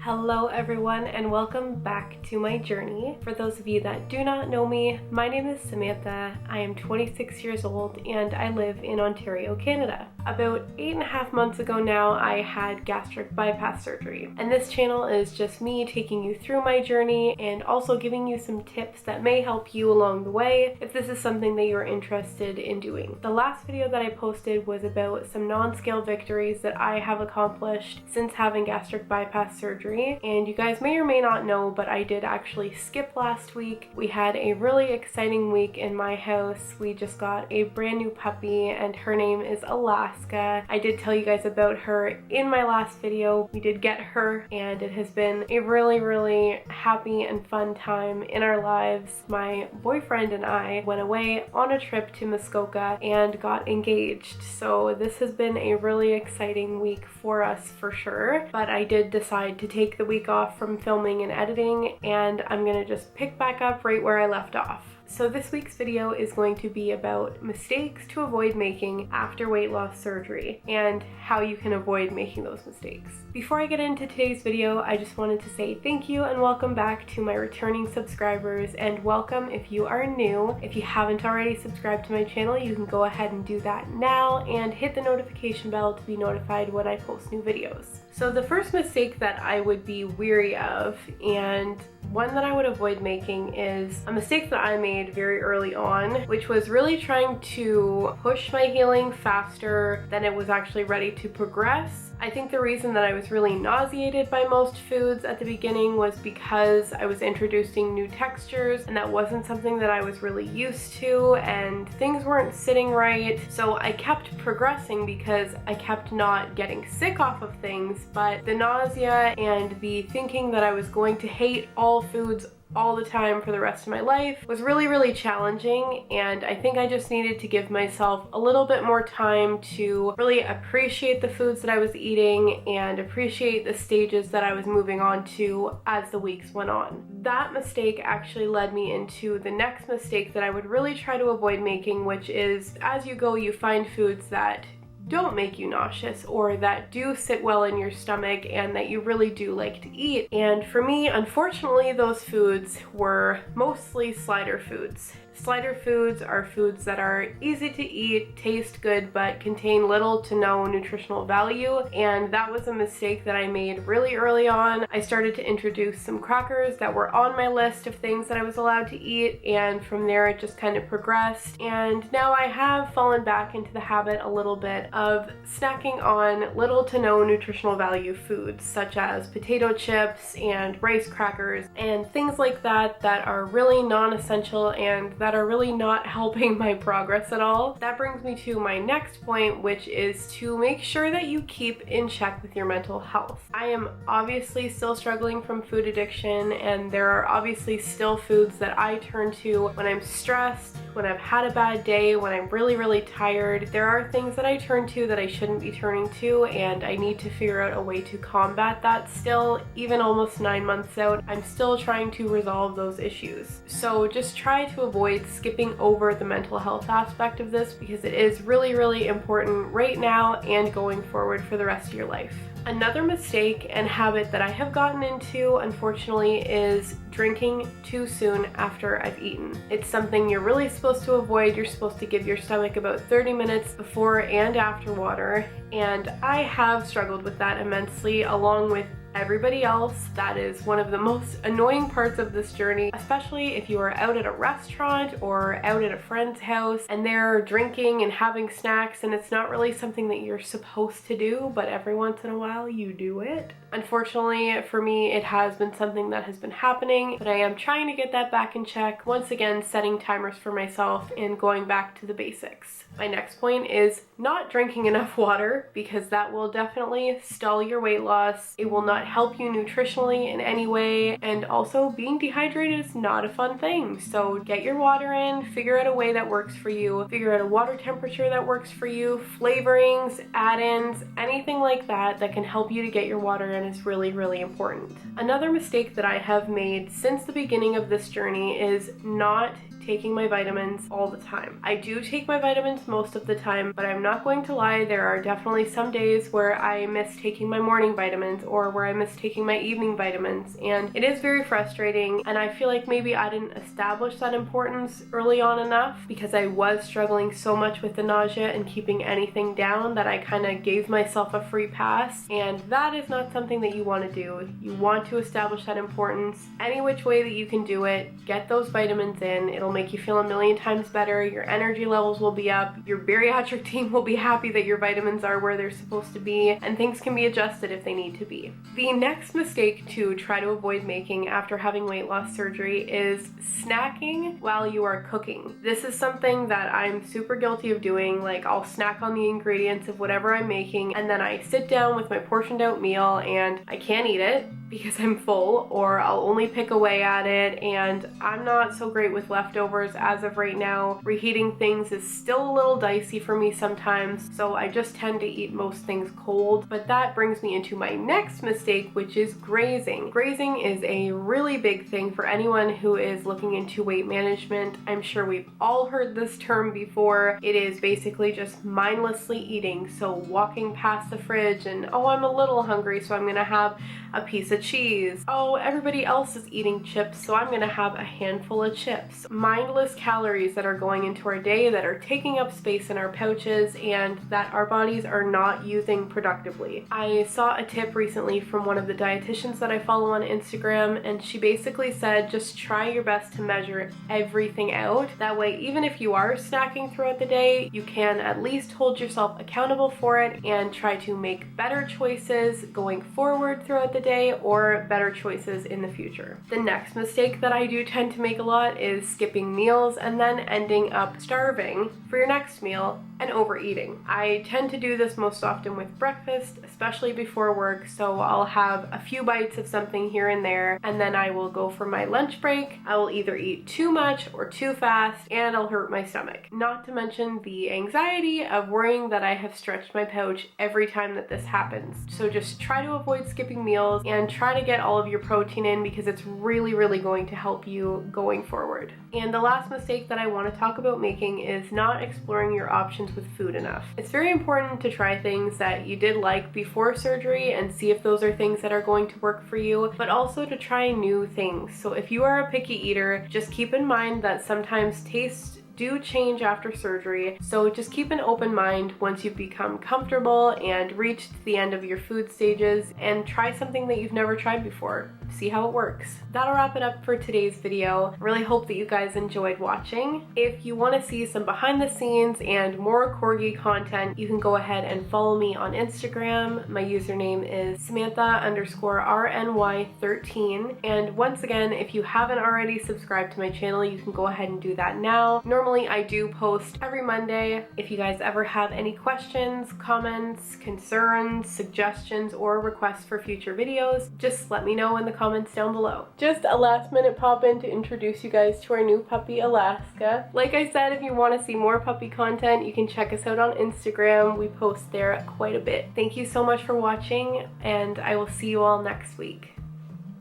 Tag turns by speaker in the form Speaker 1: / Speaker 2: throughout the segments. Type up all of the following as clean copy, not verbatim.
Speaker 1: Hello everyone and welcome back to my journey. For those of you that do not know me, my name is Samantha. I am 26 years old and I live in Ontario, Canada. About 8.5 months ago now, I had gastric bypass surgery. And this channel is just me taking you through my journey and also giving you some tips that may help you along the way if this is something that you're interested in doing. The last video that I posted was about some non-scale victories that I have accomplished since having gastric bypass surgery. And you guys may or may not know, but I did actually skip last week. We had a really exciting week in my house. We just got a brand new puppy and her name is Alaska. I did tell you guys about her in my last video. We did get her and it has been a really happy and fun time in our lives. My boyfriend and I went away on a trip to Muskoka and got engaged. So this has been a really exciting week for us for sure, but I did decide to take the week off from filming and editing, and I'm gonna just pick back up right where I left off. So this week's video is going to be about mistakes to avoid making after weight loss surgery and how you can avoid making those mistakes. Before I get into today's video, I just wanted to say thank you and welcome back to my returning subscribers, and welcome if you are new. If you haven't already subscribed to my channel, you can go ahead and do that now and hit the notification bell to be notified when I post new videos. So the first mistake that I would be weary of, and one that I would avoid making, is a mistake that I made very early on, which was really trying to push my healing faster than it was actually ready to progress. I think the reason that I was really nauseated by most foods at the beginning was because I was introducing new textures and that wasn't something that I was really used to, and things weren't sitting right. So I kept progressing because I kept not getting sick off of things, but the nausea and the thinking that I was going to hate all foods all the time for the rest of my life was really challenging, and I think I just needed to give myself a little bit more time to really appreciate the foods that I was eating and appreciate the stages that I was moving on to as the weeks went on. That mistake actually led me into the next mistake that I would really try to avoid making, which is as you go, you find foods that don't make you nauseous or that do sit well in your stomach and that you really do like to eat. And for me, unfortunately, those foods were mostly slider foods. Slider foods are foods that are easy to eat, taste good, but contain little to no nutritional value, and that was a mistake that I made really early on. I started to introduce some crackers that were on my list of things that I was allowed to eat, and from there it just kind of progressed, and now I have fallen back into the habit a little bit of snacking on little to no nutritional value foods such as potato chips and rice crackers and things like that that are really non-essential and that are really not helping my progress at all. That brings me to my next point, which is to make sure that you keep in check with your mental health. I am obviously still struggling from food addiction, and there are obviously still foods that I turn to when I'm stressed, when I've had a bad day, when I'm really tired. There are things that I turn to that I shouldn't be turning to, and I need to figure out a way to combat that still. Even almost 9 months out, I'm still trying to resolve those issues. So just try to avoid skipping over the mental health aspect of this, because it is really important right now and going forward for the rest of your life. Another mistake and habit that I have gotten into, unfortunately, is drinking too soon after I've eaten. It's something you're really supposed to avoid. You're supposed to give your stomach about 30 minutes before and after water, and I have struggled with that immensely along with everybody else. That is one of the most annoying parts of this journey, especially if you are out at a restaurant or out at a friend's house and they're drinking and having snacks and it's not really something that you're supposed to do, but every once in a while you do it. Unfortunately for me, it has been something that has been happening, but I am trying to get that back in check. Once again, setting timers for myself and going back to the basics. My next point is not drinking enough water, because that will definitely stall your weight loss. It will not help you nutritionally in any way, and also being dehydrated is not a fun thing. So get your water in, figure out a way that works for you, figure out a water temperature that works for you, flavorings, add-ins, anything like that that can help you to get your water in is really important. Another mistake that I have made since the beginning of this journey is not taking my vitamins all the time. I do take my vitamins most of the time, but I'm not going to lie, there are definitely some days where I miss taking my morning vitamins or where I miss taking my evening vitamins, and it is very frustrating, and I feel like maybe I didn't establish that importance early on enough because I was struggling so much with the nausea and keeping anything down that I kind of gave myself a free pass, and that is not something that you want to do. You want to establish that importance any which way that you can do it. Get those vitamins in. It'll make you feel a million times better. Your energy levels will be up. Your bariatric team will be happy that your vitamins are where they're supposed to be, and things can be adjusted if they need to be. The next mistake to try to avoid making after having weight loss surgery is snacking while you are cooking. This is something that I'm super guilty of doing. Like, I'll snack on the ingredients of whatever I'm making, and then I sit down with my portioned out meal and I can't eat it because I'm full, or I'll only pick away at it, and I'm not so great with leftovers as of right now. Reheating things is still a little dicey for me sometimes, so I just tend to eat most things cold. But that brings me into my next mistake, which is grazing. Grazing is a really big thing for anyone who is looking into weight management. I'm sure we've all heard this term before. It is basically just mindlessly eating, so walking past the fridge and, oh, I'm a little hungry, so I'm gonna have a piece of cheese. Oh, everybody else is eating chips, so I'm gonna have a handful of chips. Mindless calories that are going into our day that are taking up space in our pouches and that our bodies are not using productively. I saw a tip recently from one of the dietitians that I follow on Instagram, and she basically said just try your best to measure everything out. That way, even if you are snacking throughout the day, you can at least hold yourself accountable for it and try to make better choices going forward throughout the day, or better choices in the future. The next mistake that I do tend to make a lot is skipping meals and then ending up starving for your next meal and overeating. I tend to do this most often with breakfast, especially before work, so I'll have a few bites of something here and there, and then I will go for my lunch break. I will either eat too much or too fast, and I'll hurt my stomach. Not to mention the anxiety of worrying that I have stretched my pouch every time that this happens. So just try to avoid skipping meals and try to get all of your protein in, because it's really going to help you going forward. And the last mistake that I want to talk about making is not exploring your options with food enough. It's very important to try things that you did like before surgery and see if those are things that are going to work for you, but also to try new things. So if you are a picky eater, just keep in mind that sometimes tastes do change after surgery, so just keep an open mind once you've become comfortable and reached the end of your food stages, and try something that you've never tried before. See how it works. That'll wrap it up for today's video. Really hope that you guys enjoyed watching. If you want to see some behind the scenes and more corgi content, you can go ahead and follow me on Instagram. My username is Samantha_RNY13. And once again, if you haven't already subscribed to my channel, you can go ahead and do that now. Normally I do post every Monday. If you guys ever have any questions, comments, concerns, suggestions, or requests for future videos, just let me know in the comments down below. Just a last minute pop in to introduce you guys to our new puppy, Alaska. Like I said, if you want to see more puppy content, you can check us out on Instagram. We post there quite a bit. Thank you so much for watching, and I will see you all next week.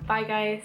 Speaker 1: Bye guys.